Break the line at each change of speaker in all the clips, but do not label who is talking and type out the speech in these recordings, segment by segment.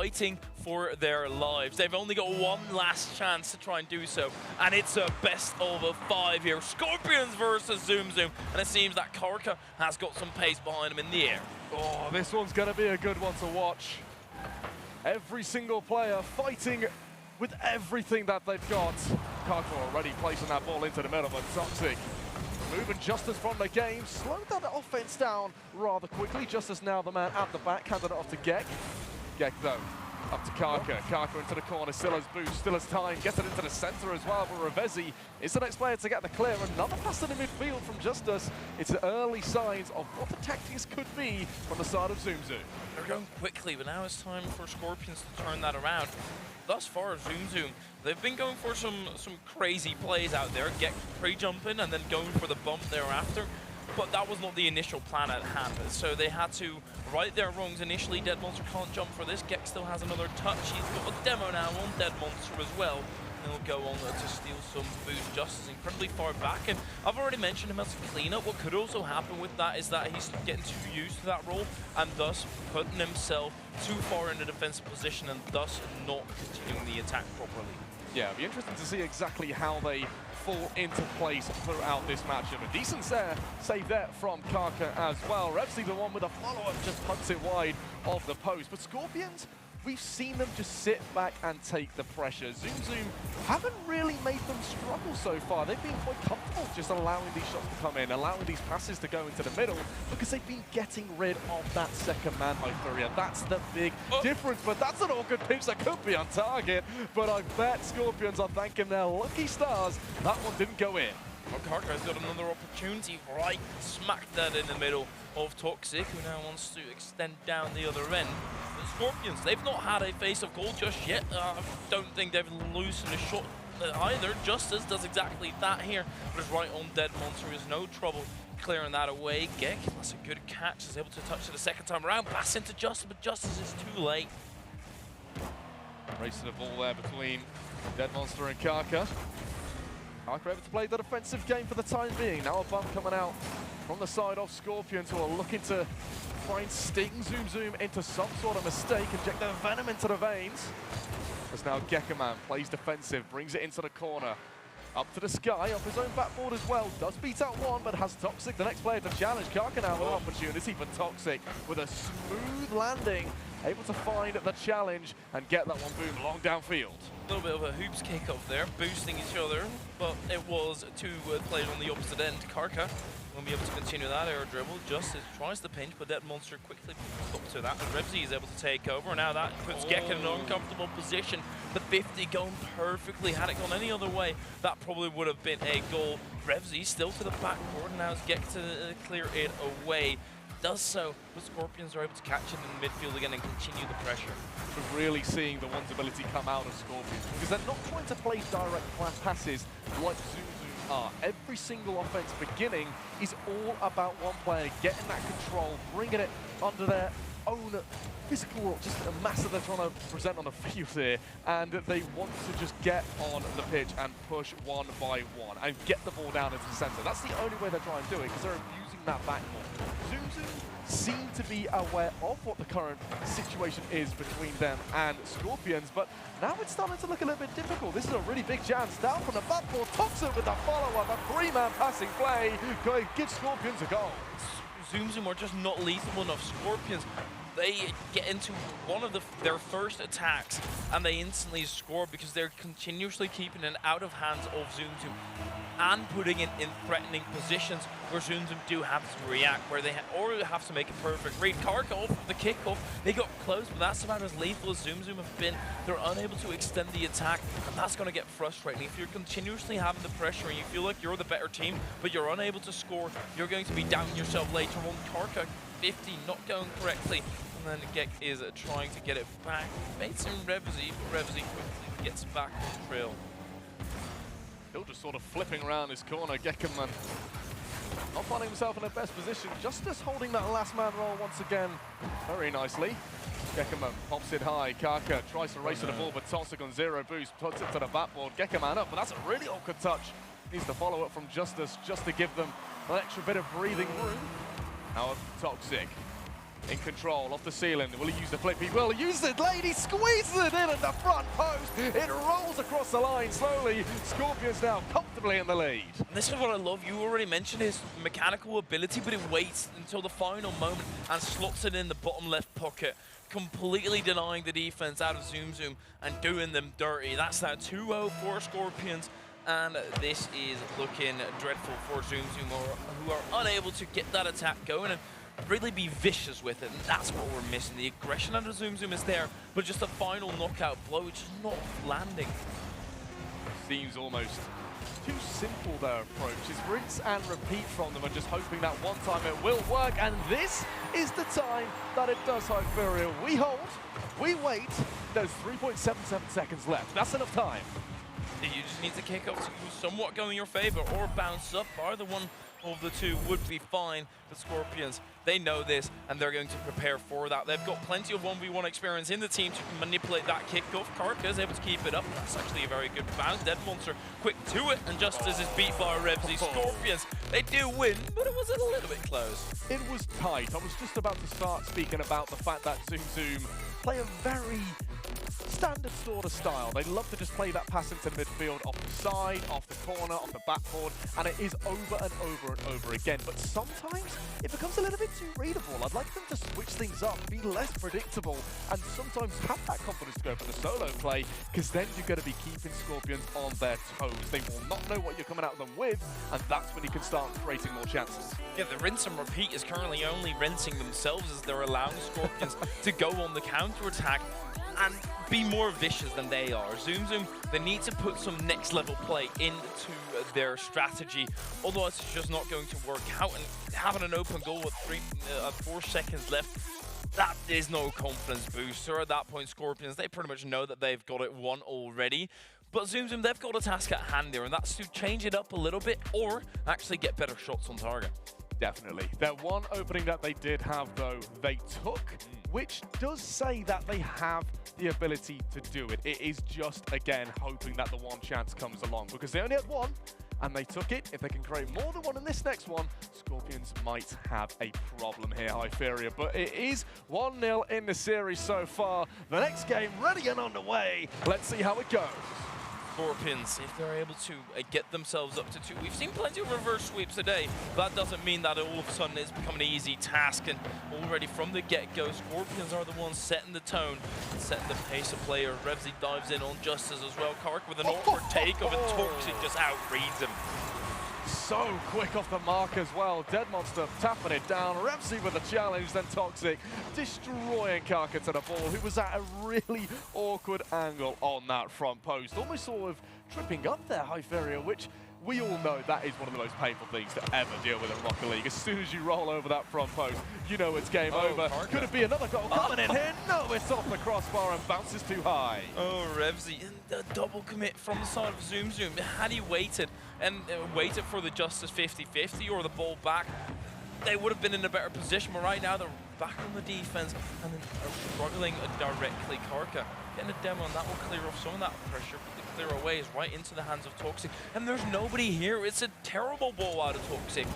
fighting for their lives. They've only got one last chance to try and do so, and it's a best of 5 here. Scorpions versus Zoom Zoom, and it seems that Karka has got some pace behind him in the air.
Oh, this one's going to be a good one to watch. Every single player fighting with everything that they've got. Karka already placing that ball into the middle, but Toxic moving Justice from the game, slowed that offense down rather quickly. Justice now the man at the back, handed it off to Gek. Gek though, up to Karka. Karka into the corner, still has boost, still has time, gets it into the center as well, but Revezi is the next player to get the clear. Another pass to the midfield from Justice. It's early signs of what the tactics could be from the side of Zoom Zoom.
They're going quickly, but now it's time for Scorpions to turn that around. Thus far, Zoom Zoom, they've been going for some crazy plays out there, get pre-jumping and then going for the bump thereafter. But that was not the initial plan at hand, so they had to right their wrongs initially. Dead Monster can't jump for this. Gek still has another touch. He's got a demo now on Dead Monster as well. And he'll go on to steal some boost. Justice incredibly far back, and I've already mentioned him as a cleanup. What could also happen with that is that he's getting too used to that role and thus putting himself too far in a defensive position and thus not continuing the attack properly.
Yeah, it'll be interesting to see exactly how they fall into place throughout this matchup. A decent save there from Karka as well. Revsy, the one with a follow-up, just punts it wide of the post. But Scorpions, we've seen them just sit back and take the pressure. Zoom Zoom haven't really made them struggle so far. They've been quite comfortable just allowing these shots to come in, allowing these passes to go into the middle, because they've been getting rid of that second man, Hyperia. That's the big difference, but that's an awkward pitch that could be on target. But I bet Scorpions are thanking their lucky stars that one didn't go in.
Well, Karka's got another opportunity right smack dead in the middle of Toxic, who now wants to extend down the other end. But Scorpions, they've not had a face of gold just yet. I don't think they've loosened a shot either. Justice does exactly that here, but is right on Dead Monster. There's no trouble clearing that away. Gek, that's a good catch. Is able to touch it the second time around. Pass into Justice, but Justice is too late.
Racing the ball there between Dead Monster and Karka. Karka able to play the defensive game for the time being. Now a bump coming out from the side of Scorpions, who are looking to try and sting Zoom Zoom into some sort of mistake, inject their venom into the veins. As now Gekkaman plays defensive, brings it into the corner. Up to the sky, off his own backboard as well. Does beat out one, but has Toxic, the next player to challenge. Karka now with an opportunity for Toxic with a smooth landing. Able to find the challenge and get that one boom long downfield.
A little bit of a hoops kick-off there, boosting each other, but it was two players on the opposite end. Karka won't be able to continue that air dribble. Justice tries the pinch, but Dead Monster quickly puts up to that, and Revsy is able to take over. Now that puts Gek in an uncomfortable position. The 50 going perfectly. Had it gone any other way, that probably would have been a goal. Revsy still to the backboard, and now it's Gek to clear it away. Does so, but Scorpions are able to catch it in the midfield again and continue the pressure.
We're really seeing the one's ability come out of Scorpions, because they're not trying to play direct passes like Zoom Zoom are. Every single offense beginning is all about one player getting that control, bringing it under their own physical, just a mass that they're trying to present on the field here, and they want to just get on the pitch and push one by one and get the ball down into the center. That's the only way they're trying to do it, because they're abusing that backboard. Zoom Zoom seem to be aware of what the current situation is between them and Scorpions, but now it's starting to look a little bit difficult. This is a really big chance. Down from the backboard, Toxic with the follow-up, a three-man passing play. Go give Scorpions a goal.
Zoom Zoom are just not lethal enough. Scorpions, they get into one of their first attacks and they instantly score because they're continuously keeping it out of hands of Zoom Zoom and putting it in threatening positions where Zoom Zoom do have to react, where they have to make a perfect read. Karka off of the kickoff, they got close, but that's about as lethal as Zoom Zoom have been. They're unable to extend the attack, and that's going to get frustrating. If you're continuously having the pressure and you feel like you're the better team, but you're unable to score, you're going to be down yourself later on. Karka 50 not going correctly, and then Gek is trying to get it back. Bates and Revsy, but Revsy quickly gets back on the trail.
Still just sort of flipping around his corner. Gekkaman not finding himself in the best position. Justice holding that last man role once again very nicely. Gekkaman pops it high. Karka tries to race to the ball, but Toxic on zero boost. Puts it to the backboard. Gekkaman up, but that's a really awkward touch. Needs to follow up from Justice just to give them an extra bit of breathing room. Now Toxic in control off the ceiling. Will he use the flip? He will use it. Lady squeezes it in at the front post. It rolls across the line slowly. Scorpions now comfortably in the lead.
And this is what I love. You already mentioned his mechanical ability, but it waits until the final moment and slots it in the bottom left pocket, completely denying the defense out of Zoom Zoom and doing them dirty. That's that 2-0 for Scorpions. And this is looking dreadful for Zoom Zoom, who are unable to get that attack going and really be vicious with it. And that's what we're missing. The aggression under Zoom Zoom is there, but just a final knockout blow, which is not landing.
Seems almost too simple, their approach. It's rinse and repeat from them and just hoping that one time it will work. And this is the time that it does, Hyperia. We hold, we wait. There's 3.77 seconds left. That's enough time.
You just need to kick up to somewhat go in your favor or bounce up. Either one of the two would be fine. The Scorpions, they know this and they're going to prepare for that. They've got plenty of 1v1 experience in the team to manipulate that kickoff. Karka is able to keep it up. That's actually a very good bounce. Dead Monster quick to it, and Justice is beat by Revsy. Scorpions, they do win, but it was a little bit close.
It was tight. I was just about to start speaking about the fact that Zoom Zoom play a very standard sort of style. They love to just play that pass into the midfield, off the side, off the corner, off the backboard, and it is over and over and over again. But sometimes it becomes a little bit too readable. I'd like them to switch things up, be less predictable, and sometimes have that confidence to go for the solo play, because then you're going to be keeping Scorpions on their toes. They will not know what you're coming at them with, and that's when you can start creating more chances.
Yeah, the rinse and repeat is currently only rinsing themselves as they're allowing Scorpions to go on the counter-attack and be more vicious than they are. Zoom Zoom, they need to put some next level play into their strategy, otherwise it's just not going to work out. And having an open goal with 4 seconds left, that is no confidence booster. At that point, Scorpions, they pretty much know that they've got it won already. But Zoom Zoom, they've got a task at hand there, and that's to change it up a little bit or actually get better shots on target.
Definitely. That one opening that they did have, though, they took, which does say that they have the ability to do it. It is just, again, hoping that the one chance comes along, because they only had one, and they took it. If they can create more than one in this next one, Scorpions might have a problem here, Hyperia. But it is 1-0 in the series so far. The next game ready and underway. Let's see how it goes.
Scorpions, if they're able to get themselves up to 2. We've seen plenty of reverse sweeps today, but that doesn't mean that all of a sudden it's become an easy task. And already from the get-go, Scorpions are the ones setting the tone, setting the pace of play. Revsy dives in on Justice as well. Kark with an awkward take of it. Toxic just outreads him.
So quick off the mark as well. Dead Monster tapping it down. Revsy with a challenge, then Toxic destroying Karka to the ball, who was at a really awkward angle on that front post. Almost sort of tripping up there, Hyperia, which we all know that is one of the most painful things to ever deal with in Rocket League. As soon as you roll over that front post, you know it's game over.
Karka.
Could it be another goal coming in here? No, it's off the crossbar and bounces too high.
Oh, Revsy, and the double commit from the side of Zoom Zoom. Had he waited and waited for the Justice 50-50 or the ball back, they would have been in a better position. But right now, they're back on the defense and then are struggling directly. Karka getting a demo, and that will clear off some of that pressure. But the clear away is right into the hands of Toxic. And there's nobody here. It's a terrible ball out of Toxic.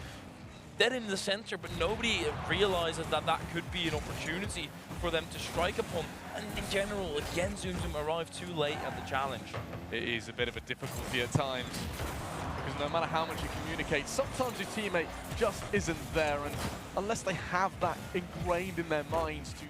Dead in the center, but nobody realizes that that could be an opportunity for them to strike upon. And in general, again, Zoom Zoom arrived too late at the challenge.
It is a bit of a difficulty at times, because no matter how much you communicate, sometimes your teammate just isn't there, and unless they have that ingrained in their minds to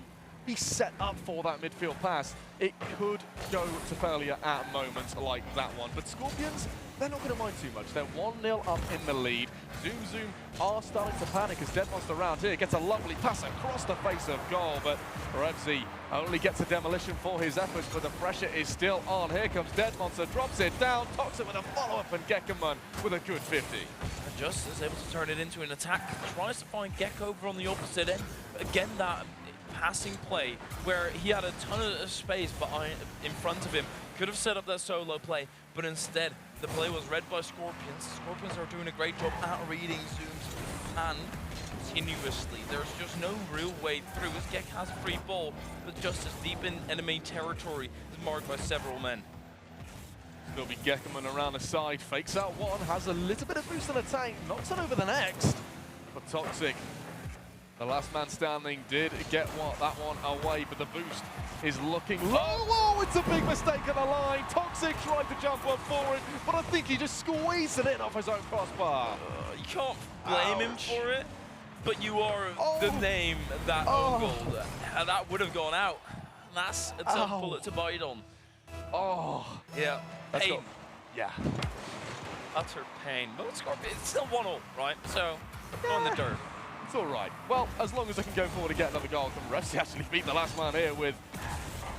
be set up for that midfield pass, it could go to failure at moments like that one. But Scorpions, they're not going to mind too much. They're 1-0 up in the lead. Zoom Zoom are starting to panic as Dead Monster around here gets a lovely pass across the face of goal, but Revsy only gets a demolition for his efforts, but the pressure is still on. Here comes Dead Monster, drops it down, Toxic with a follow-up, and Gekkaman with a good 50.
And Justice is able to turn it into an attack, tries to find Gekko over on the opposite end. Again, that passing play where he had a ton of space behind, in front of him, could have set up that solo play, but instead the play was read by Scorpions. Scorpions are doing a great job at reading Zoom's hand continuously. There's just no real way through as Gek has a free ball, but Justice deep in enemy territory is marked by several men.
There'll be Gekkaman around the side, fakes out one, has a little bit of boost in the tank, knocks it over the next, but Toxic The last man standing did get that one away, but the boost is looking low. Oh, it's a big mistake on the line. Toxic tried to jump up forward, but I think he just squeezed it in off his own crossbar.
You can't blame him for it, but you are the name that ogled, and that would have gone out. That's a tough bullet to bite on.
Oh.
Yeah, pain.
Yeah.
Utter pain. But it's still 1-0, right? So, go in the dirt.
It's all right. Well, as long as I can go forward and get another goal from refs, he actually beat the last man here with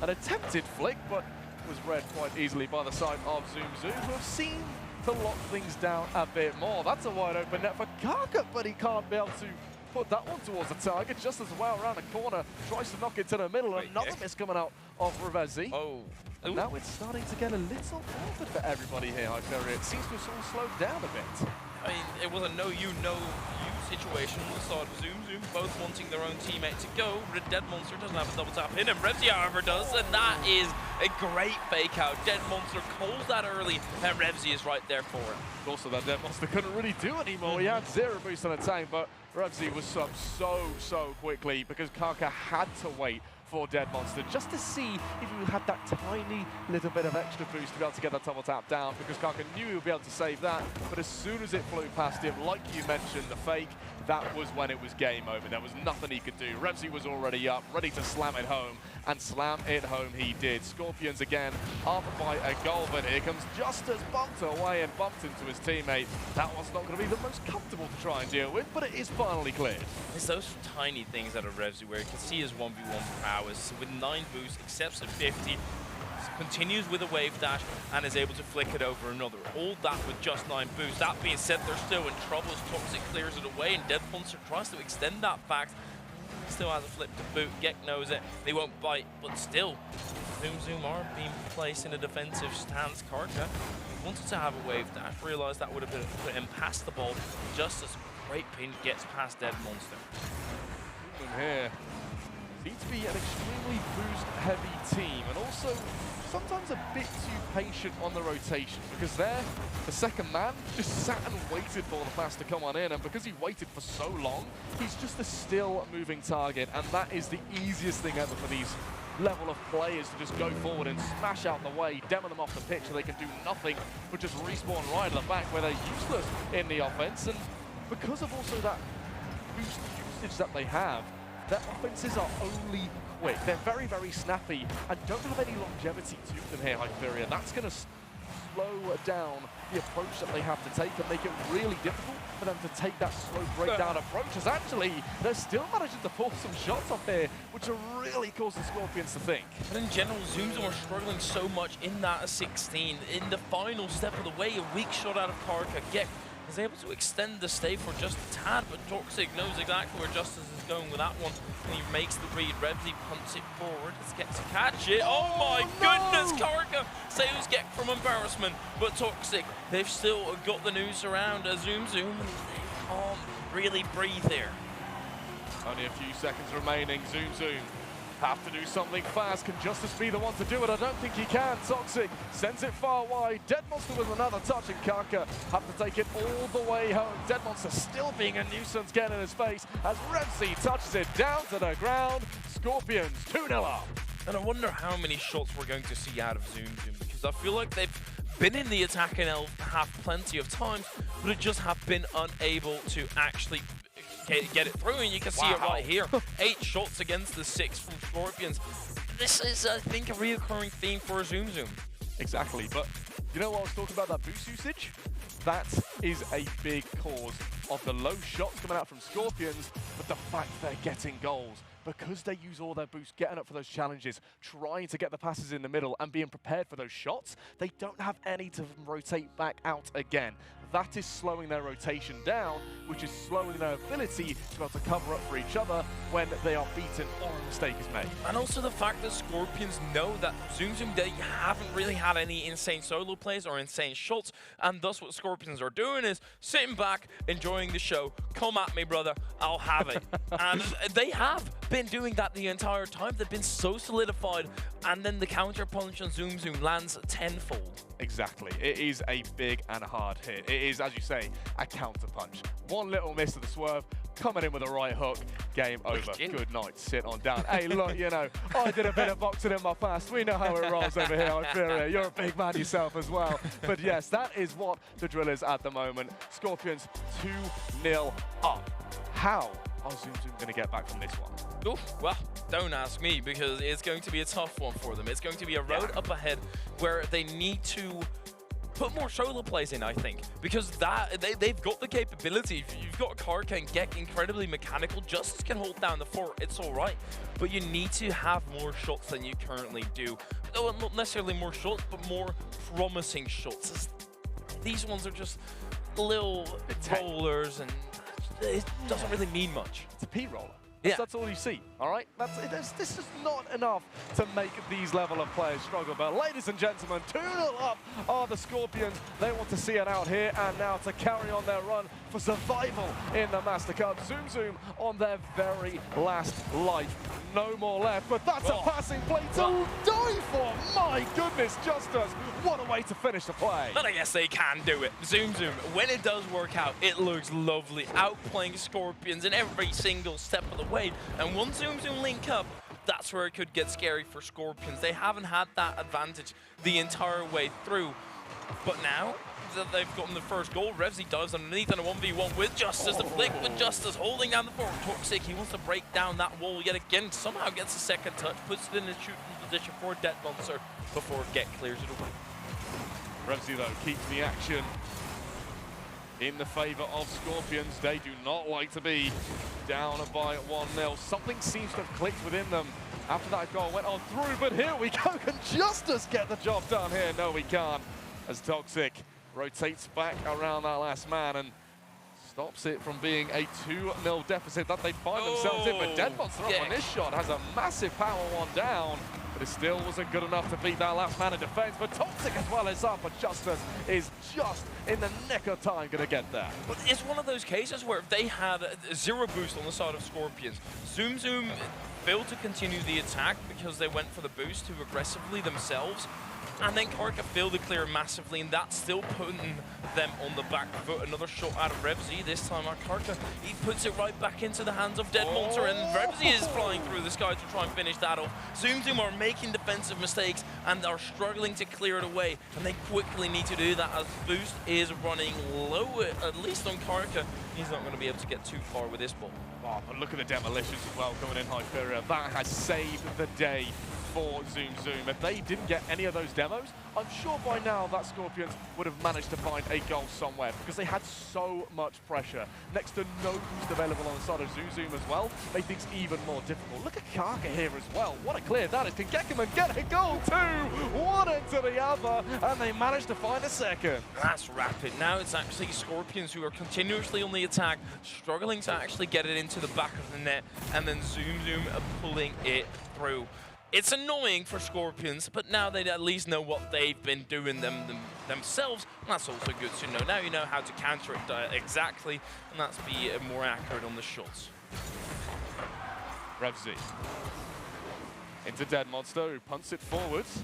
an attempted flick, but was read quite easily by the side of Zoom Zoom, who have seemed to lock things down a bit more. That's a wide open net for Kaka, but he can't be able to put that one towards the target just as well around the corner. Tries to knock it to the middle. Another miss coming out of Revezzi.
Oh.
And now it's starting to get a little awkward for everybody here, Hyperia. It seems to have all slowed down a bit.
I mean, it was a no-you, no-you situation on the side of Zoom Zoom, both wanting their own teammate to go. Dead Monster doesn't have a double tap in him. Revzi, however, does, and that is a great fake out. Dead Monster calls that early, and Revzi is right there for it.
Also, that Dead Monster couldn't really do anymore. He had 0 boost on the tank, but Revzi was up so quickly because Kaka had to wait for Dead Monster just to see if he had that tiny little bit of extra boost to be able to get that double tap down, because Kaka knew he would be able to save that, but as soon as it flew past him, like you mentioned, the fake, that was when it was game over. There was nothing he could do. Revzi was already up, ready to slam it home, and slam it home he did. Scorpions again, up by a goal, but here comes Justice, bumped away and bumped into his teammate. That one's not going to be the most comfortable to try and deal with, but it is finally cleared.
It's those tiny things out of Revzi where you can see his 1v1 prowess. With 9 boosts, accepts a 50, continues with a wave dash, and is able to flick it over another. All that with just 9 boosts. That being said, they're still in trouble as Toxic clears it away, and Dead Monster tries to extend that fact. Still has a flip to boot. Gek knows it. They won't bite, but still, Zoom Zoom are being placed in a defensive stance. Karka wanted to have a wave dash, realized that would have been put him past the ball, just as Great Pin gets past Dead Monster.
And here seems to be an extremely boost-heavy team, and also sometimes a bit too patient on the rotation, because there, the second man just sat and waited for the pass to come on in, and because he waited for so long, he's just a still moving target, and that is the easiest thing ever for these level of players to just go forward and smash out the way, demo them off the pitch so they can do nothing but just respawn right at the back where they're useless in the offense. And because of also that boost usage that they have, their offenses are only quick. They're very snappy and don't have any longevity to them here, Hyperia. That's going to slow down the approach that they have to take and make it really difficult for them to take that slow breakdown approach, as actually they're still managing to pull some shots off here, which are really causing Scorpions to think.
But in general, Zoom Zoom are struggling so much in that 16. In the final step of the way, a weak shot out of Karka. Gek is able to extend the stay for just a tad, but Toxic knows exactly where Justice is going with that one, and he makes the read. Revzi punts it forward. Let's get to catch it. Oh my goodness, Karka saves Gek from embarrassment, but Toxic, they've still got the noose around Zoom Zoom, and they can't really breathe here.
Only a few seconds remaining. Zoom Zoom have to do something fast. Can Justice be the one to do it? I don't think he can. Toxic sends it far wide. Dead Monster with another touch, and Kaka have to take it all the way home. Dead Monster still being a nuisance, getting in his face as Revzi touches it down to the ground. Scorpions 2-0 up.
And I wonder how many shots we're going to see out of Zoom Zoom, because I feel like they've been in the attacking half plenty of times, but it just have been unable to actually get it through, and you can see it right here. 8 shots against the 6 from Scorpions. This is, I think, a reoccurring theme for Zoom Zoom.
Exactly, but you know what I was talking about, that boost usage? That is a big cause of the low shots coming out from Scorpions, but the fact they're getting goals, because they use all their boosts, getting up for those challenges, trying to get the passes in the middle and being prepared for those shots, they don't have any to rotate back out again. That is slowing their rotation down, which is slowing their ability to be able to cover up for each other when they are beaten or a mistake is made.
And also the fact that Scorpions know that Zoom Zoom, they haven't really had any insane solo plays or insane shots, and thus what Scorpions are doing is sitting back, enjoying the show. Come at me, brother, I'll have it. And they have been doing that the entire time. They've been so solidified, and then the counter punch on Zoom Zoom lands tenfold.
Exactly. It is a big and hard hit. It is, as you say, a counter punch. One little miss of the swerve, coming in with a right hook. Game over.
in.
Good night. Sit on down. Hey, look, you know, I did a bit of boxing in my past. We know how it rolls over here, Hyperia. You're a big man yourself as well. But yes, that is what the drill is at the moment. Scorpions 2-0 up. How are Zoom going to get back from this one?
Oof, well, don't ask me, because it's going to be a tough one for them. It's going to be a road up ahead where they need to put more solo plays in, I think, because they've got the capability. You've got Karka and Gek incredibly mechanical. Justice can hold down the fort, it's all right, but you need to have more shots than you currently do. No, not necessarily more shots, but more promising shots. These ones are just little rollers, and it doesn't really mean much.
It's a P-roller.
Yeah.
That's all you see, all right? This is not enough to make these level of players struggle. But ladies and gentlemen, 2-0 up are the Scorpions. They want to see it out here and now to carry on their run for survival in the Master Cup. Zoom Zoom on their very last life. No more left, but that's a passing play to die for. My goodness, Justice, what a way to finish the play.
But I guess they can do it. Zoom Zoom, when it does work out, it looks lovely. Outplaying Scorpions in every single step of the way. And once Zoom Zoom link up, that's where it could get scary for Scorpions. They haven't had that advantage the entire way through. But now that they've gotten the first goal, Revzy dives underneath on a 1v1 with Justice. The flick with Justice holding down the fort. Toxic, he wants to break down that wall yet again. Somehow gets a second touch, puts it in a shooting position for Dead Monster before Get clears it away.
Revzy, though, keeps the action in the favor of Scorpions. They do not like to be down by 1-0. Something seems to have clicked within them after that goal went on through, but here we go. Can Justice get the job done here? No, we can't. As Toxic rotates back around that last man and stops it from being a 2-0 deficit that they find themselves in. But Dead Monster up on this shot has a massive power one down, but it still wasn't good enough to beat that last man in defense. But Toxic as well is up, but Justice is just in the nick of time going to get there.
But it's one of those cases where if they had a zero boost on the side of Scorpions, Zoom Zoom failed to continue the attack because they went for the boost too aggressively themselves. And then Karka failed to clear massively, and that's still putting them on the back foot. Another shot out of Revzy, this time at Karka. He puts it right back into the hands of Dead Monster, and Revzy is flying through the sky to try and finish that off. Zoom Zoom are making defensive mistakes and are struggling to clear it away, and they quickly need to do that as Boost is running low, at least on Karka. He's not going to be able to get too far with this ball.
Oh, but look at the demolitions as well coming in Hyperia. That has saved the day for Zoom Zoom. If they didn't get any of those demos, I'm sure by now that Scorpions would have managed to find a goal somewhere because they had so much pressure. Next to no boost available on the side of Zoom Zoom as well, they think it's even more difficult. Look at Karka here as well. What a clear that is. Can Gekkerman get a goal too? One into the other, and they managed to find a second.
That's rapid. Now it's actually Scorpions who are continuously on the attack, struggling to actually get it into the back of the net, and then Zoom Zoom are pulling it through. It's annoying for Scorpions, but now they at least know what they've been doing themselves, and that's also good to know. Now you know how to counter it exactly, and that's be more accurate on the shots.
Revzy into Dead Monster, who punts it forwards.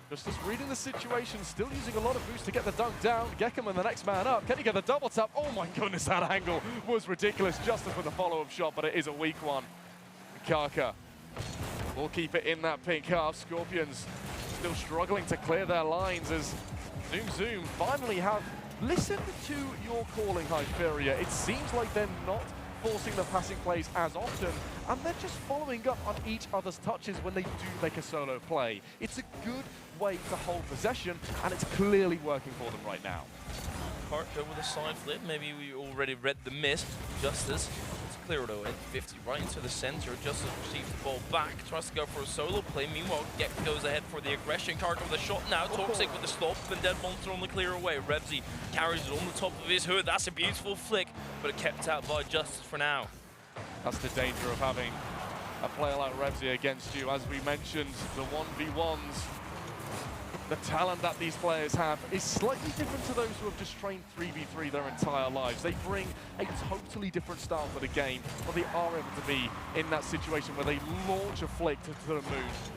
Justice reading the situation, still using a lot of boost to get the dunk down. Gekkerman, the next man up. Can he get the double tap? Oh my goodness, that angle was ridiculous. Justice with the follow-up shot, but it is a weak one. Karka will keep it in that pink half. Scorpions still struggling to clear their lines as Zoom Zoom finally have listened to your calling, Hyperia. It seems like they're not forcing the passing plays as often, and they're just following up on each other's touches when they do make a solo play. It's a good way to hold possession, and it's clearly working for them right now.
Karka with a side flip. Maybe we already read the miss. Justice. Clear it away. 50 right into the center. Justice receives the ball back. Tries to go for a solo play. Meanwhile, Gek goes ahead for the aggression. Karka with a shot now. Toxic with the stop. And Dead Monster on the clear away. Revzy carries it on the top of his hood. That's a beautiful flick, but it kept out by Justice for now.
That's the danger of having a player like Revzy against you. As we mentioned, the 1v1s the talent that these players have is slightly different to those who have just trained 3v3 their entire lives. They bring a totally different style to the game, but they are able to be in that situation where they launch a flick to the moon,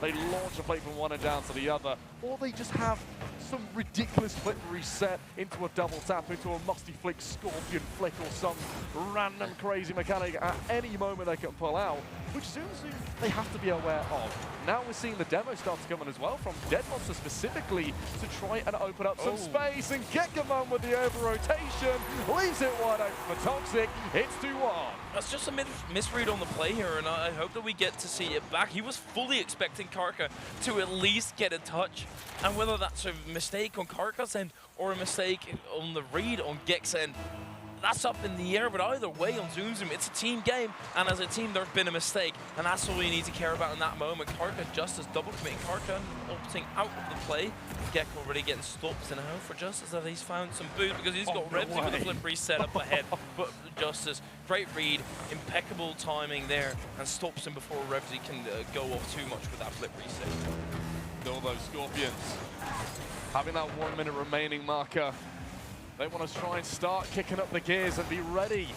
they launch a flick from one end down to the other, or they just have some ridiculous flip reset into a double tap, into a musty flick, scorpion flick, or some random crazy mechanic at any moment they can pull out, which Zoom Zoom they have to be aware of. Now we're seeing the demo start to come in as well from Dead Monster specifically to try and open up some space, and Gekkoman with the over-rotation leaves it wide open for Toxic. It's 2-1.
That's just a misread on the play here, and I hope that we get to see it back. He was fully expecting Karka to at least get a touch, and whether that's a mistake on Karka's end or a mistake on the read on Gek's end, that's up in the air. But either way, on Zoom Zoom, it's a team game, and as a team, there's been a mistake, and that's all you need to care about in that moment. Karka just as double committing, Karka opting out of the play. Gekk already getting stopped in a for Justice as he's found some boot because he's got Revsy with a flip reset up ahead. But Justice, great read, impeccable timing there, and stops him before Revsy can go off too much with that flip reset.
All those Scorpions having that 1 minute remaining marker. They want to try and start kicking up the gears and be ready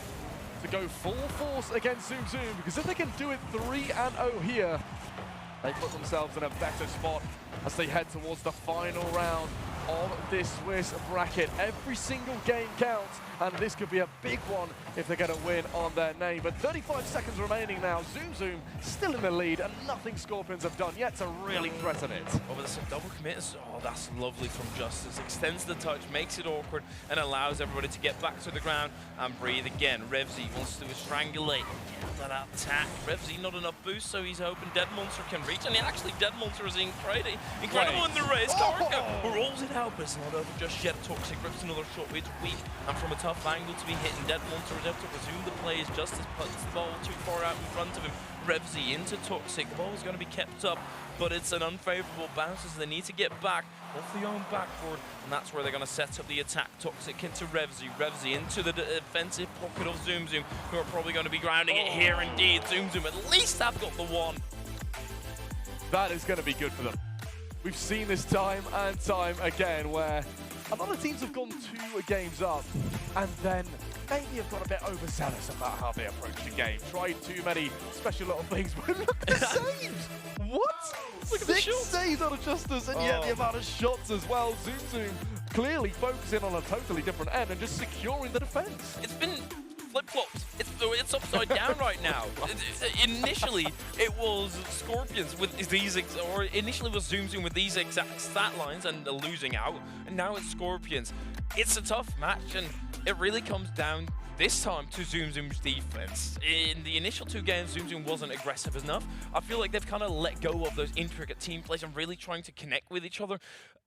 to go full force against Zoom Zoom, because if they can do it 3-0 here, they put themselves in a better spot as they head towards the final round of this Swiss bracket. Every single game counts, and this could be a big one if they're going to win on their name. But 35 seconds remaining now. Zoom Zoom still in the lead, and nothing Scorpions have done yet to really threaten it.
Oh, but there's some double commits. Oh, that's lovely from Justice. Extends the touch, makes it awkward, and allows everybody to get back to the ground and breathe again. Revsy wants to strangulate that attack. Revsy not enough boost, so he's hoping Dead Monster can reach. And actually, Dead Monster is incredible in the race. Karka rolls it out, but it's not over just yet. Toxic rips another shot, it's weak, and from a tough angle to be hitting. Dead Monster is able to resume the play as Justice puts the ball too far out in front of him. Revsy into Toxic. The ball is going to be kept up, but it's an unfavorable bounce as they need to get back off the own backboard, and that's where they're going to set up the attack. Toxic into Revsy. Revsy into the defensive pocket of Zoom Zoom, who are probably going to be grounding it here indeed. Zoom Zoom at least have got the one.
That is going to be good for them. We've seen this time and time again where a lot of teams have gone 2 games up and then maybe have got a bit overzealous about how they approach the game. Tried too many special little things, but look at the saves! What? Look at 6 saves out of Justice, and yet the amount of shots as well. Zoom Zoom clearly focusing on a totally different end and just securing the defense.
It's been flip-flopped. It's upside down right now. Initially, it was Scorpions with these, or initially was Zoom Zoom with these exact stat lines and losing out, and now it's Scorpions. It's a tough match, and it really comes down this time to Zoom Zoom's defense. In the initial 2 games, Zoom Zoom wasn't aggressive enough. I feel like they've kind of let go of those intricate team plays and really trying to connect with each other.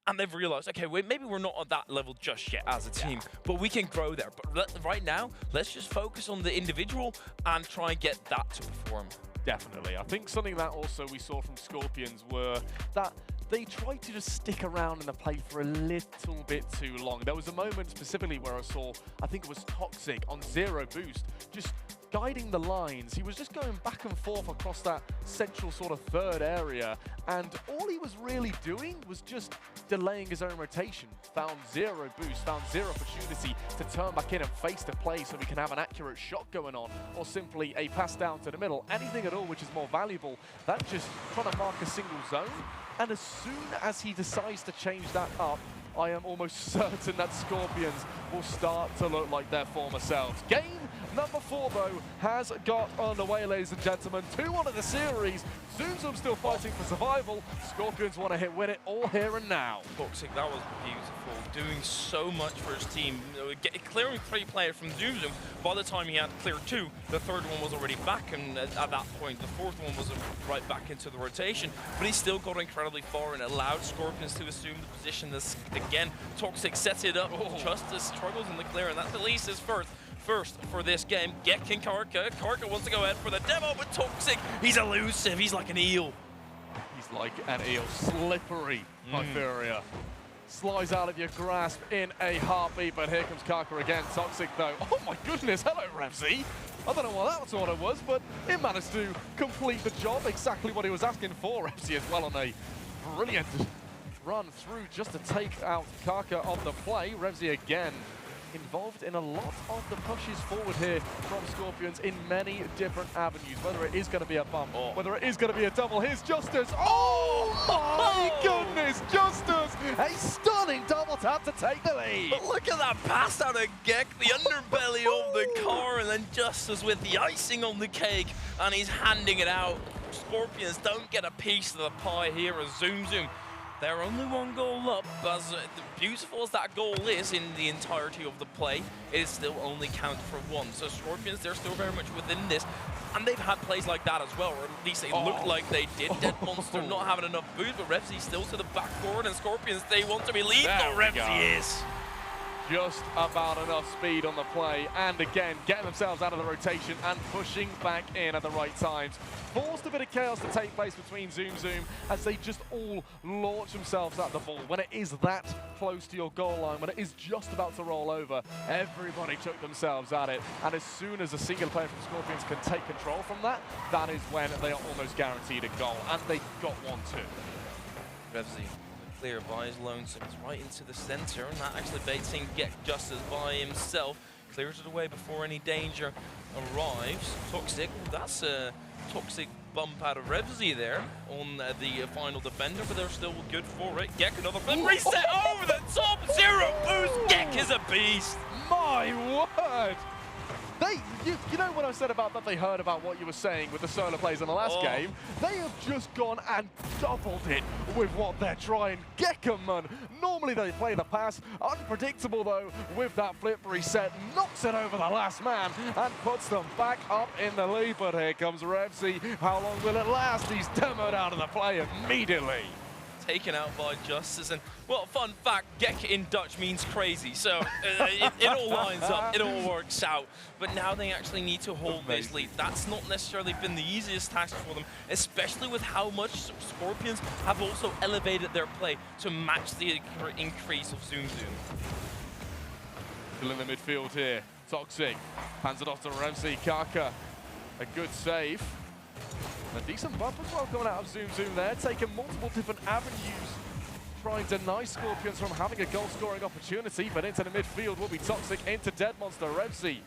And they've realized, okay, wait, maybe we're not at that level just yet as a team, but we can grow there. But right now, let's just focus on the individual and try and get that to perform.
Definitely. I think something that also we saw from Scorpions were that they tried to just stick around in the play for a little bit too long. There was a moment specifically where I saw, I think it was Toxic on 0 boost, just guiding the lines. He was just going back and forth across that central sort of third area, and all he was really doing was just delaying his own rotation. Found 0 boost, found 0 opportunity to turn back in and face the play so we can have an accurate shot going on, or simply a pass down to the middle. Anything at all which is more valuable than just trying to mark a single zone. And as soon as he decides to change that up, I am almost certain that Scorpions will start to look like their former selves. Game number 4, though, has got underway, ladies and gentlemen. 2-1 of the series. Zoom Zoom still fighting for survival. Scorpions want to win it all here and now.
Toxic, that was beautiful. Doing so much for his team. Clearing 3 players from Zoom Zoom. By the time he had cleared 2, the 3rd one was already back, and at that point, the 4th one was right back into the rotation. But he still got incredibly far and allowed Scorpions to assume the position this again. Toxic sets it up. Justice struggles in the clear, and that's at least his first for this game. Gekk and Karka. Karka wants to go ahead for the demo, but Toxic, he's elusive. He's like an eel.
He's like an eel. Slippery, Hyperia. Slides out of your grasp in a heartbeat, but here comes Karka again. Toxic, though. Oh my goodness, hello, Revsy. I don't know what that sort of was, but it managed to complete the job. Exactly what he was asking for, Revsy, as well, on a brilliant run through just to take out Kaka on the play. Revsy again involved in a lot of the pushes forward here from Scorpions in many different avenues, whether it is going to be a bump, whether it is going to be a double. Here's Justus. Oh my goodness, Justus! A stunning double tap to take the lead.
But look at that pass out of Gek, the underbelly of the car, and then Justus with the icing on the cake, and he's handing it out. Scorpions don't get a piece of the pie here as Zoom Zoom. They're only one goal up, as beautiful as that goal is in the entirety of the play, it is still only counted for one. So Scorpions, they're still very much within this, and they've had plays like that as well, or at least they looked like they did. Dead Monster not having enough boost, but Revsy still to the backboard, and Scorpions, they want to be lethal. Revsy is.
Just about enough speed on the play, and again, getting themselves out of the rotation and pushing back in at the right times. Forced a bit of chaos to take place between Zoom Zoom as they just all launch themselves at the ball. When it is that close to your goal line, when it is just about to roll over, everybody took themselves at it. And as soon as a single player from Scorpions can take control from that, that is when they are almost guaranteed a goal. And they got one too.
Revsy clear by his lonesome, it's right into the center, and that actually baiting Gek Justus by himself. Clears it away before any danger arrives. Toxic, that's a toxic bump out of Revsy there on the final defender, but they're still good for it. Gek another flip reset over the top, zero boost. Gek is a beast.
My word! You know what I said about that they heard about what you were saying with the solo plays in the last game? They have just gone and doubled it with what they're trying. Gekkerman, normally they play the pass, unpredictable though with that flip reset, knocks it over the last man and puts them back up in the lead. But here comes Revsy. How long will it last? He's demoed out of the play immediately.
Taken out by Justus, and well, fun fact, Gek in Dutch means crazy, so it all lines up, it all works out. But now they actually need to hold this lead. That's not necessarily been the easiest task for them, especially with how much Scorpions have also elevated their play to match the increase of Zoom Zoom.
Still in the midfield here, Toxic hands it off to Revsy. Kaka, a good save. A decent bump as well coming out of Zoom Zoom there, taking multiple different avenues, trying to deny Scorpions from having a goal-scoring opportunity, but into the midfield will be Toxic, into Dead Monster. Revsy,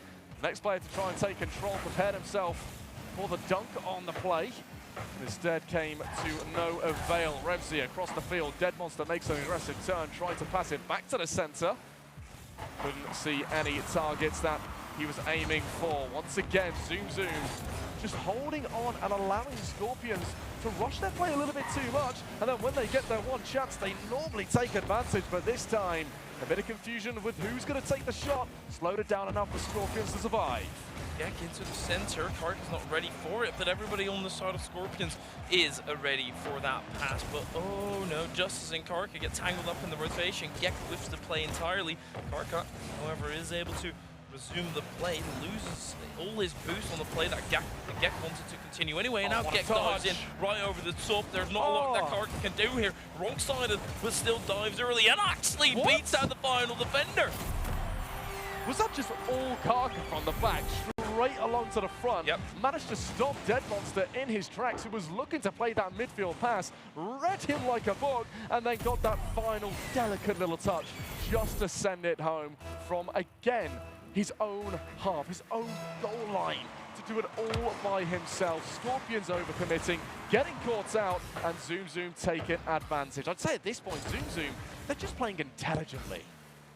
next player to try and take control, prepared himself for the dunk on the play. Instead came to no avail. Revsy across the field, Dead Monster makes an aggressive turn, trying to pass it back to the center. Couldn't see any targets that he was aiming for. Once again, Zoom Zoom just holding on and allowing Scorpions to rush their play a little bit too much, and then when they get their one chance, they normally take advantage, but this time, a bit of confusion with who's going to take the shot, slowed it down enough for Scorpions to survive.
Gek into the center, Karka's not ready for it, but everybody on the side of Scorpions is ready for that pass, but oh no, Justus and Karka get tangled up in the rotation. Gek whiffs the play entirely. Karka, however, is able to resume the play, loses all his boost on the play that Gek wanted to continue anyway, and now Gek dives in right over the top. There's not a lot that Karka can do here. Wrong-sided, but still dives early and actually beats out the final defender.
Was that just all Karka from the back, straight along to the front?
Yep.
Managed to stop Dead Monster in his tracks, who was looking to play that midfield pass, read him like a book, and then got that final delicate little touch just to send it home from, again, his own half, his own goal line, to do it all by himself. Scorpions overcommitting, getting caught out, and Zoom Zoom taking advantage. I'd say at this point, Zoom Zoom, they're just playing intelligently.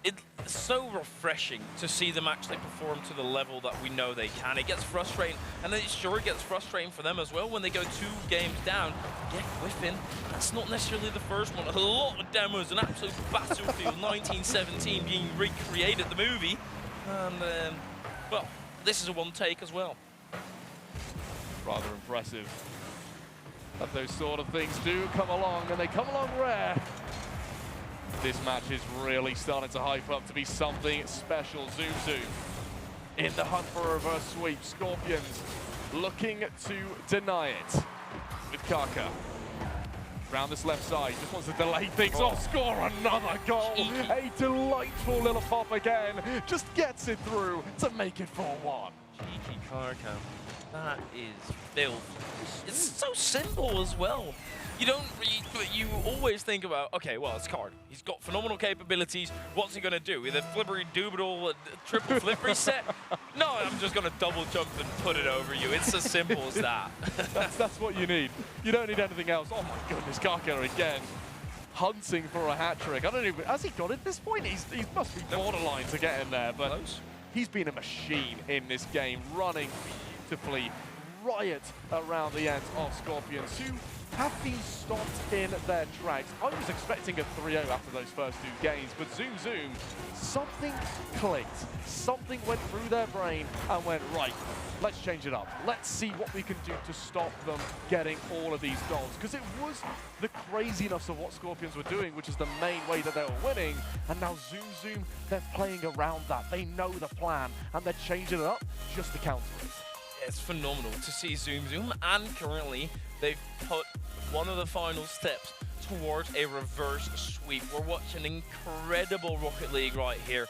It's so refreshing to see them actually perform to the level that we know they can. It gets frustrating, and then it sure gets frustrating for them as well when they go 2 games down. Gek whiffing, that's not necessarily the first one. A lot of demos, an absolute Battlefield 1917 being recreated, the movie. And, well, this is a one take as well.
Rather impressive that those sort of things do come along, and they come along rare. This match is really starting to hype up to be something special. Zoom Zoom in the hunt for a reverse sweep. Scorpions looking to deny it with Kaka. Round this left side, just wants to delay things off, score another goal. A delightful little pop again, just gets it through to make it 4-1.
Cheeky Karka, that is filth. It's so simple as well. you always think about, okay, well, it's Card. He's got phenomenal capabilities. What's he going to do? Either flippery doobadle, triple flip reset? No, I'm just going to double jump and put it over you. It's as simple as that.
That's what you need. You don't need anything else. Oh my goodness, Karka again. Hunting for a hat trick. I don't even, has he got it at this point? He must be borderline to get in there, but
Close.
He's been a machine in this game, running beautifully riot around the ends of Scorpions, who have been stopped in their tracks. I was expecting a 3-0 after those first two games, but Zoom Zoom, something clicked. Something went through their brain and went, right, let's change it up. Let's see what we can do to stop them getting all of these goals. Because it was the craziness of what Scorpions were doing, which is the main way that they were winning. And now Zoom Zoom, they're playing around that. They know the plan, and they're changing it up just to counter it.
It's phenomenal to see Zoom Zoom, and currently they've put one of the final steps towards a reverse sweep. We're watching incredible Rocket League right here.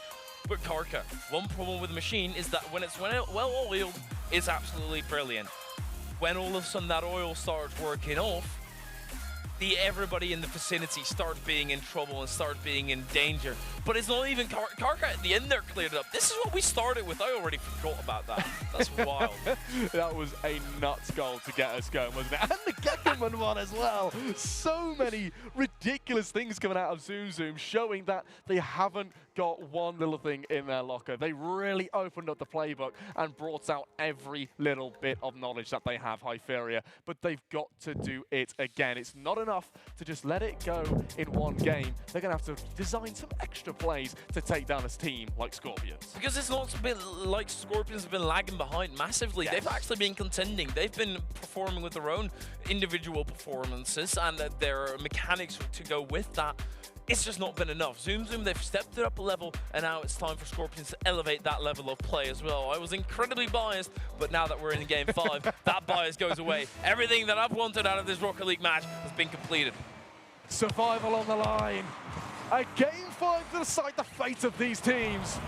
But Karka, one problem with the machine is that when it's well oiled, it's absolutely brilliant. When all of a sudden that oil starts working off, everybody in the vicinity starts being in trouble and starts being in danger. But it's not even Karka at the end there cleared it up. This is what we started with. I already forgot about that. That's wild.
That was a nuts goal to get us going, wasn't it? And the Gekkerman one as well. So many ridiculous things coming out of Zoom Zoom, showing that they haven't got one little thing in their locker. They really opened up the playbook and brought out every little bit of knowledge that they have, Hyperia. But they've got to do it again. It's not enough to just let it go in one game. They're going to have to design some extra plays to take down a team like Scorpions.
Because it's not been like Scorpions have been lagging behind massively. Yes. They've actually been contending. They've been performing with their own individual performances and their mechanics to go with that. It's just not been enough. Zoom Zoom, they've stepped it up a level, and now it's time for Scorpions to elevate that level of play as well. I was incredibly biased, but now that we're in Game 5, that bias goes away. Everything that I've wanted out of this Rocket League match has been completed.
Survival on the line. A Game 5 to decide the fate of these teams.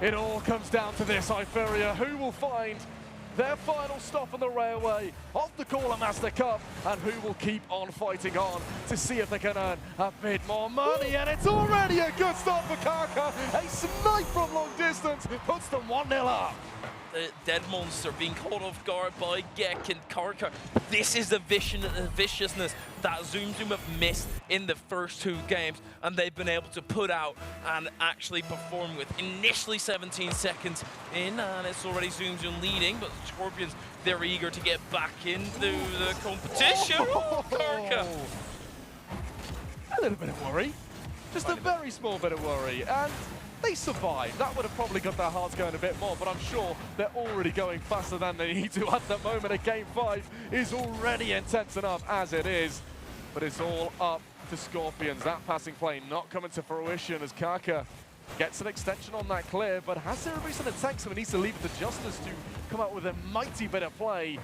It all comes down to this, Hyperia. Who will find their final stop on the railway of the Caller Master Cup, and who will keep on fighting on to see if they can earn a bit more money. And it's already a good start for Karka. A snipe from long distance puts them 1-0 up.
The Dead Monster being caught off guard by Gek and Karka. This is the viciousness that Zoom Zoom have missed in the first two games, and they've been able to put out and actually perform with. Initially 17 seconds in, and it's already Zoom Zoom leading, but Scorpions, they're eager to get back into the competition. Oh, Karka.
A little bit of worry. Just a very small bit of worry. And they survived. That would have probably got their hearts going a bit more, but I'm sure they're already going faster than they need to at the moment. A Game 5 is already intense enough as it is, but it's all up to Scorpions. That passing play not coming to fruition as Karka gets an extension on that clear, but has Cerebrus in the tank, so he needs to leave it to Justice to come out with a mighty bit of play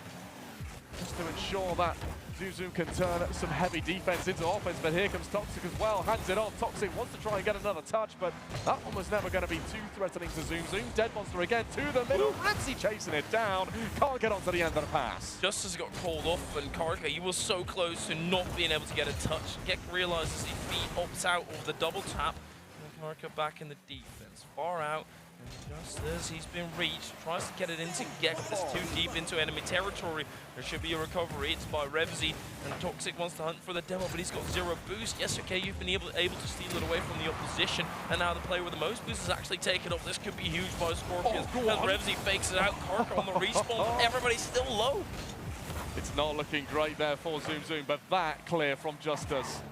just to ensure that Zoom Zoom can turn some heavy defense into offense. But here comes Toxic as well, hands it off. Toxic wants to try and get another touch, but that one was never going to be too threatening to Zoom Zoom. Dead Monster again to the middle. Ramsey chasing it down. Can't get onto the end of the pass.
Justice got called off, and Karka, he was so close to not being able to get a touch. Gek realizes his feet opts out of the double tap. And Karka back in the defense, far out. And just as he's been reached, tries to get it into Gek, but it's too deep into enemy territory. There should be a recovery. It's by Revzy, and Toxic wants to hunt for the demo, but he's got 0 boost. Yes, okay, you've been able to steal it away from the opposition, and now the player with the most boost is actually taken off. This could be huge by Scorpions. As Revzy fakes it out, Karka on the respawn. Everybody's still low.
It's not looking great there for Zoom Zoom, but that clear from Justice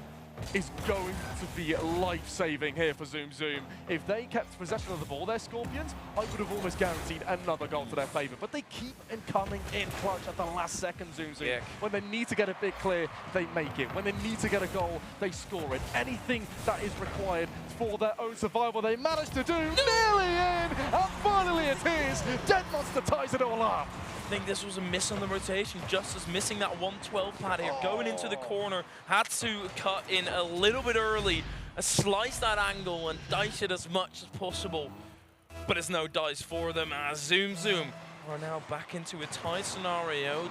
is going to be life-saving here for Zoom Zoom. If they kept possession of the ball, their Scorpions, I would have almost guaranteed another goal to their favor. But they keep coming in clutch at the last second, Zoom Zoom. Yeah. When they need to get a big clear, they make it. When they need to get a goal, they score it. Anything that is required for their own survival, they manage to do. Nearly in, and finally it is. Dead Monster ties it all up.
I think this was a miss on the rotation. Justice missing that 112 pad here, going into the corner, had to cut in a little bit early, slice that angle and dice it as much as possible. But it's no dice for them as Zoom Zoom are now back into a tie scenario.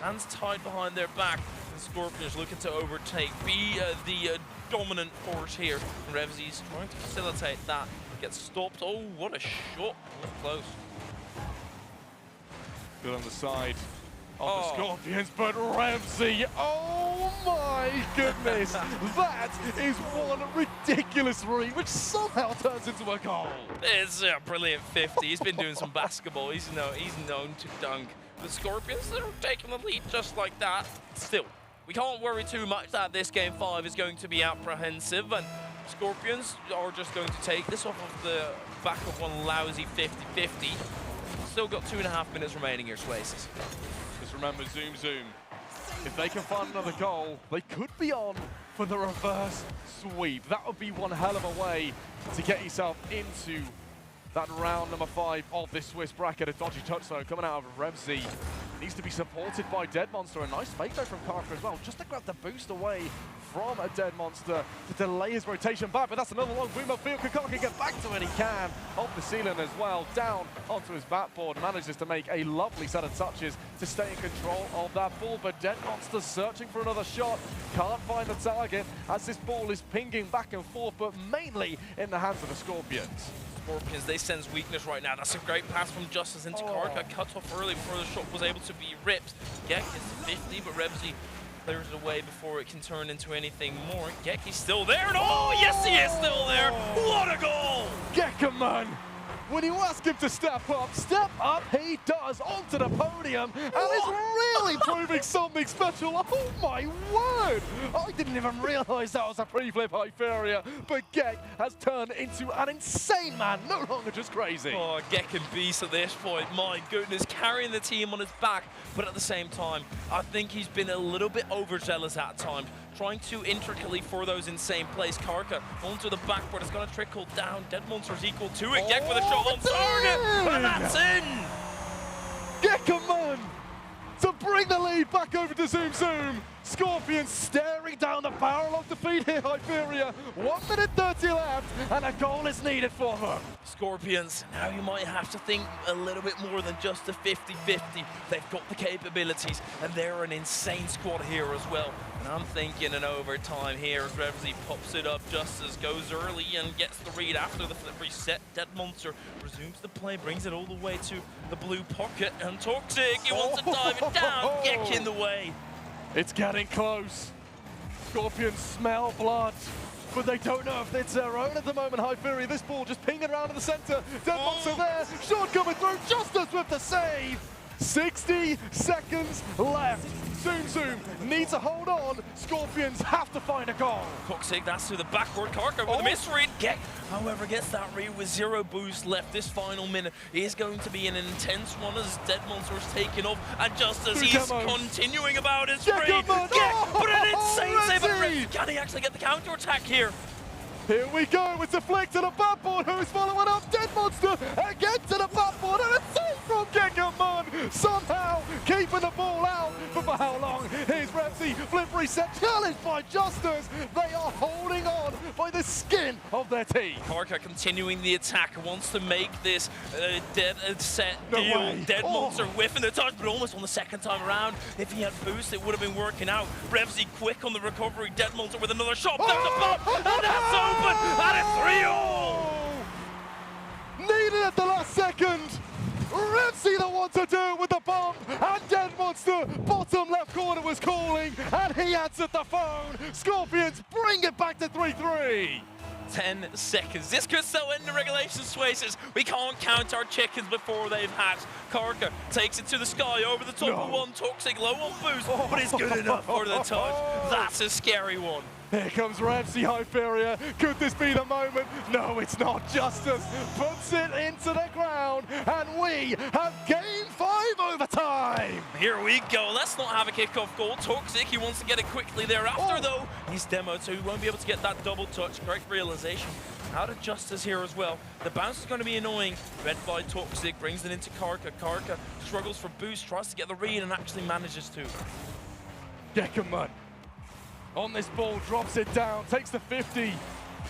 hands tied behind their back. The Scorpions looking to overtake, be the dominant force here. Revzy's trying to facilitate that. Gets stopped. Oh, what a shot. Close.
Good on the side of the Scorpions, but Revzy, oh my goodness, that is one ridiculous read, which somehow turns into a goal.
It's a brilliant 50. He's been doing some basketball. He's known to dunk. The Scorpions are taking the lead just like that. Still, we can't worry too much that this game 5 is going to be apprehensive, and Scorpions are just going to take this off of the back of one lousy 50-50. Still got 2.5 minutes remaining here, Swaces.
Just remember, Zoom Zoom, if they can find another goal, they could be on for the reverse sweep. That would be one hell of a way to get yourself into that round number 5 of this Swiss bracket. A dodgy touch though coming out of Revzy. Needs to be supported by Dead Monster. A nice fake though from Karka as well, just to grab the boost away from a Dead Monster to delay his rotation back, but that's another long boom upfield. Can Karka get back to it? He can. Off the ceiling as well, down onto his backboard. Manages to make a lovely set of touches to stay in control of that ball, but Dead Monster searching for another shot. Can't find the target as this ball is pinging back and forth, but mainly in the hands of the Scorpions.
Scorpions, they sense weakness right now. That's a great pass from Justice into Karka. Cut off early before the shot was able to be ripped. Gek gets 50, but Revzy clears it away before it can turn into anything more. Geki's still there, and yes, he is still there. What a goal!
Gekkerman! When you ask him to step up, he does, onto the podium, and is really proving something special. Oh my word! I didn't even realize that was a pre-flip Hyperia, but Gek has turned into an insane man, no longer just crazy.
Oh, Gek and Beast at this point, my goodness, carrying the team on his back, but at the same time, I think he's been a little bit overzealous at times, trying to intricately for those insane plays. Karka onto the backboard, it's going to trickle down. Dead Monster's equal to it. Gek with a shot on target, and that's in!
Gekkerman to bring the lead back over to Zoom Zoom. Scorpions staring down the barrel of defeat here, Hyperia. 1 minute 30 left, and a goal is needed for them.
Scorpions, now you might have to think a little bit more than just a 50-50. They've got the capabilities, and they're an insane squad here as well. And I'm thinking an overtime here as Revzy pops it up. Justice goes early and gets the read after the flip reset. Dead Monster resumes the play, brings it all the way to the blue pocket, and Toxic, he wants to dive it down. Gek in the way.
It's getting close. Scorpions smell blood, but they don't know if it's their own at the moment. Hyperia, this ball just pinging around in the center. Dead Monster there, shot coming through, Justice with the save. 60 seconds left. Zoom Zoom needs to hold on. Scorpions have to find a goal.
Toxic, that's to the backward. Karka with a misread. Gek, however, gets that read with 0 boost left. This final minute is going to be an intense one as Dead Monster is taking off. And just as he's continuing about his spree, Gek, but an insane save. But can he actually get the counter-attack here?
Here we go, it's a flick to the backboard. Who's following up? Dead Monster again to the backboard, and a save from Gekkerman. Somehow keeping the ball out, but for how long? Here's Revzy, flip reset, challenged by Justice. They are holding on by the skin of their teeth.
Karka continuing the attack, wants to make this dead set deal. Dead Monster whiffing the touch, but almost on the second time around. If he had boost, it would have been working out. Revzy quick on the recovery. Dead Monster with another shot, down the bump, and that's over. And it's 3-all!
Needed at the last second. Revzy the one to do it with the bump, and Dead Monster, bottom left corner was calling, and he answered the phone. Scorpions bring it back to 3-3.
10 seconds. This could still end the regulation, Swaces. We can't count our chickens before they've hatched. Karka takes it to the sky over the top of one. Toxic low on boost, but it's good enough for the touch. That's a scary one.
Here comes Revzy, Hyperia. Could this be the moment? No, it's not. Justice puts it into the ground, and we have game 5 overtime.
Here we go. Let's not have a kickoff goal. Toxic, he wants to get it quickly thereafter, though. He's demoed, so he won't be able to get that double touch. Correct realization. Out of Justice here as well. The bounce is going to be annoying. Read by Toxic, brings it into Karka. Karka struggles for boost, tries to get the read, and actually manages to.
Gekkerman on this ball, drops it down, takes the 50.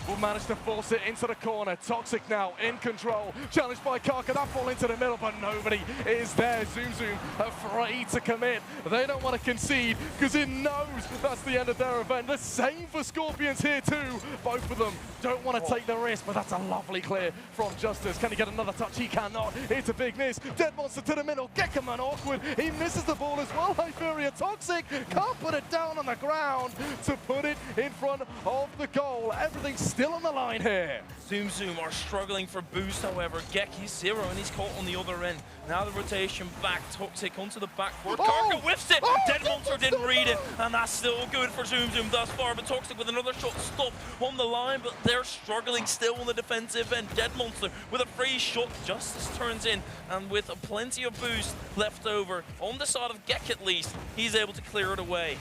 will manage to force it into the corner. Toxic now in control. Challenged by Kaka. That ball into the middle, but nobody is there. Zoom Zoom afraid to commit. They don't want to concede because it knows that's the end of their event. The same for Scorpions here too. Both of them don't want to take the risk, but that's a lovely clear from Justice. Can he get another touch? He cannot. It's a big miss. Dead Monster to the middle. Gekkaman awkward. He misses the ball as well. Hyperia Toxic can't put it down on the ground to put it in front of the goal. Everything's still on the line here.
Zoom Zoom are struggling for boost, however. Geki's 0 and he's caught on the other end. Now the rotation back. Toxic onto the backboard. Karka whiffs it. Dead Monster didn't read it. And that's still good for Zoom Zoom thus far. But Toxic with another shot stopped on the line. But they're struggling still on the defensive end. Dead Monster with a free shot. Justice turns in. And with plenty of boost left over on the side of Gek at least, he's able to clear it away.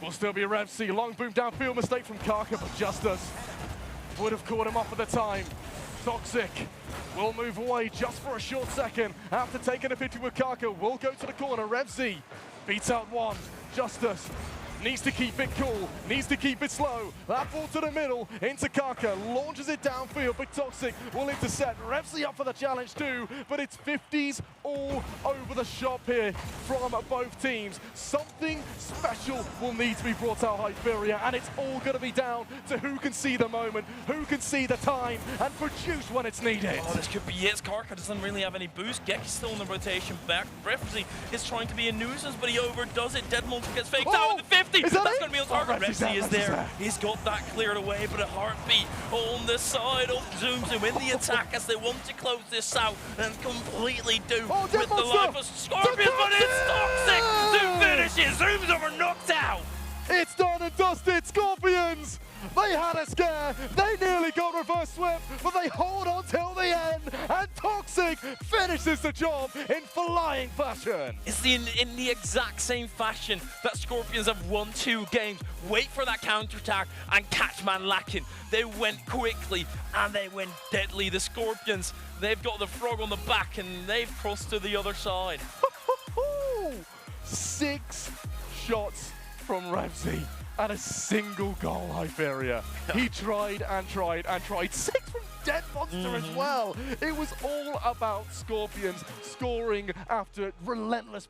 Will still be a Revsy. Long boom downfield mistake from Karka, but Justice would have caught him off at the time. Toxic will move away just for a short second after taking a 50 with Karka. Will go to the corner. Revsy beats out one. Justice needs to keep it cool, needs to keep it slow. That ball to the middle, into Karka, launches it downfield, but Toxic will intercept. Revsy up for the challenge too, but it's 50s all over the shop here from both teams. Something special will need to be brought out Hyperia, and it's all going to be down to who can see the moment, who can see the time, and produce when it's needed.
Oh, this could be it. Karka doesn't really have any boost. Gek is still in the rotation back. Revsy is trying to be a nuisance, but he overdoes it. Dead Monster gets faked out with the 50. That's going to be on target. Revsy is there. He's got that cleared away, but a heartbeat on the side of Zoom Zoom in the attack as they want to close this out and completely do with the life of Scorpions, but it's Toxic to finish it. Zoom Zoom are knocked out.
It's done and dusted, Scorpions! They had a scare, they nearly got reverse swept, but they hold on till the end, and Toxic finishes the job in flying fashion.
It's in the exact same fashion that Scorpions have won 2 games. Wait for that counterattack and catch man lacking. They went quickly and they went deadly. The Scorpions, they've got the frog on the back and they've crossed to the other side.
6 shots from Revsy and a single goal, Hyperia. He tried and tried and tried. 6 from Dead Monster as well. It was all about Scorpions scoring after relentless